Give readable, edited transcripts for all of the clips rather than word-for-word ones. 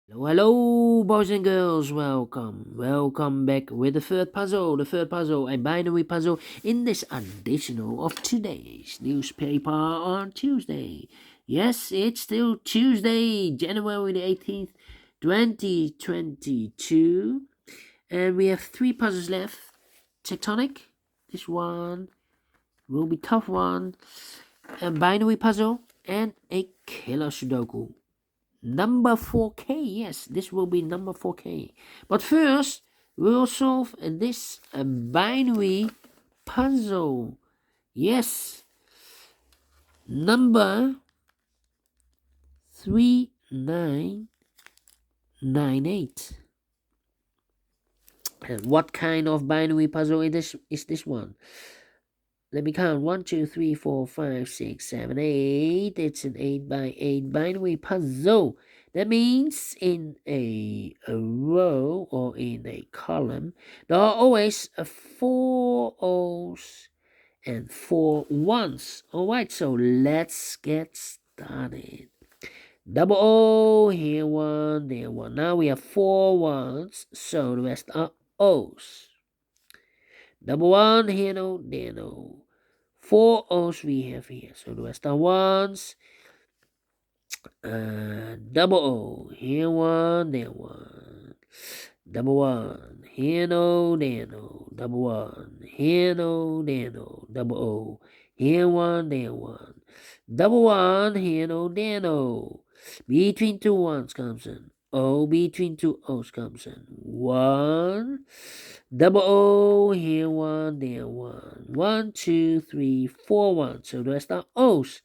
Hello, hello, boys and girls. Welcome back with the third puzzle. A binary puzzle in this edition of today's newspaper on Tuesday. Yes, it's still Tuesday, January the 18th, 2022. And we have three puzzles left. Tectonic, this one will be tough one. A binary puzzle and a killer Sudoku. Number 4K, yes, this will be number 4K. But first, we'll solve this binary puzzle. Yes, number 3998. And what kind of binary puzzle is this one? Let me count. 1, 2, 3, 4, 5, 6, 7, 8. It's an 8 by 8 binary puzzle. That means in a row or in a column, there are always four O's and four ones. Alright, so let's get started. Double O, here one, there one. Now we have four ones, so the rest are O's. Double one, here no, there no. Four O's we have here, so the rest are ones. Double O, here one, there one. Double one, here no, there no. Double one, here no, there no. Double O, here one, there one. Double one, here no, there no. Between two ones comes in O, between two O's comes in one. Double O, here one, there one. 1, 2, 3, 4 ones. So the rest are O's.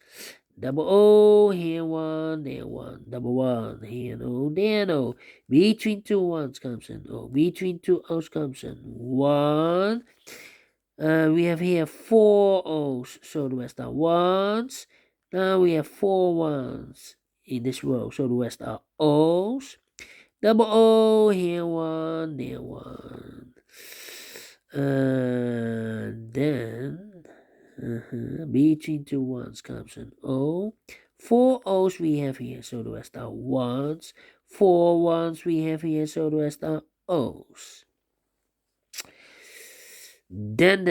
Double O, here one, there one. Double one, here no, there no. Between two ones comes in O. Between two O's comes in one. We have here four O's, so the rest are ones. Now we have four ones in this row, so the rest are O's. Double O, here one, there one. Then between two ones comes an O. Four O's we have here, so the rest are ones. Four ones we have here, so the rest are O's. Then.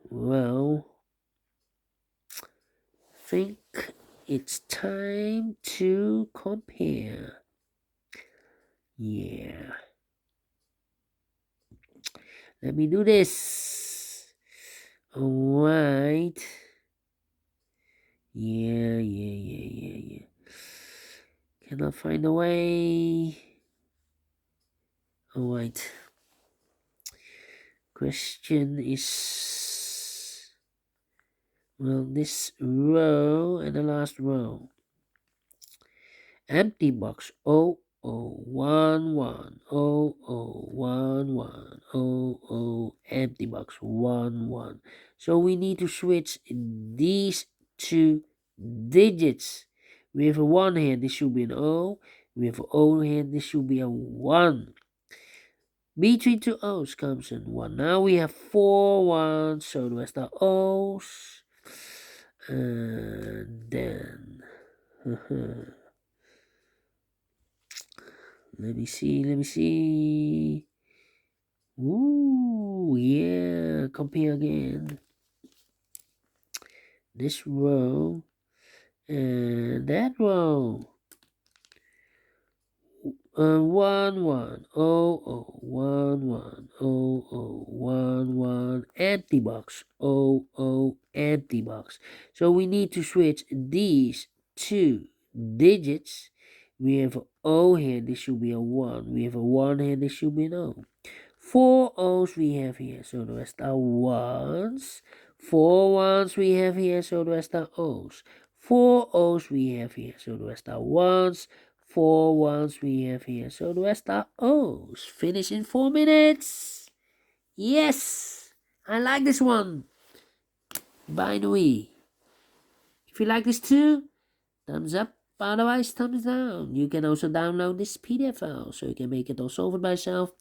Well, think it's time to compare. Yeah. Let me do this. Alright. Yeah. Cannot find a way. Alright. Question is, well, this row and the last row. Empty box 0011 0011 empty box 11. So we need to switch these two digits. With a 1 here, this should be an O. With an O here, this should be a 1. Between two O's comes in 1. Now we have 4 ones, so the rest are O's. And then let me see. Ooh, yeah, compare again. This row and that row. 11 11 empty box empty box. So we need to switch these two digits. We have an O here, this should be a 1. We have a 1 here, this should be an O. 4 O's we have here, so the rest are ones. 4 ones we have here, so the rest are O's. 4 O's we have here, so the rest are ones. 4 ones we have here, so the rest are O's. Finish in 4 minutes. Yes, I like this one. Binary. If you like this too, thumbs up. Otherwise, thumbs down. You can also download this PDF file so you can make it all solve it by yourself.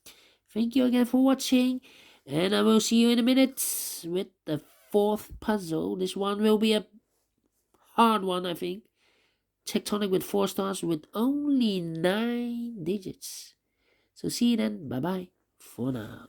Thank you again for watching, and I will see you in a minute with the fourth puzzle. This one will be a hard one, I think. Tectonic with 4 stars with only 9 digits. So see you then. Bye bye for now.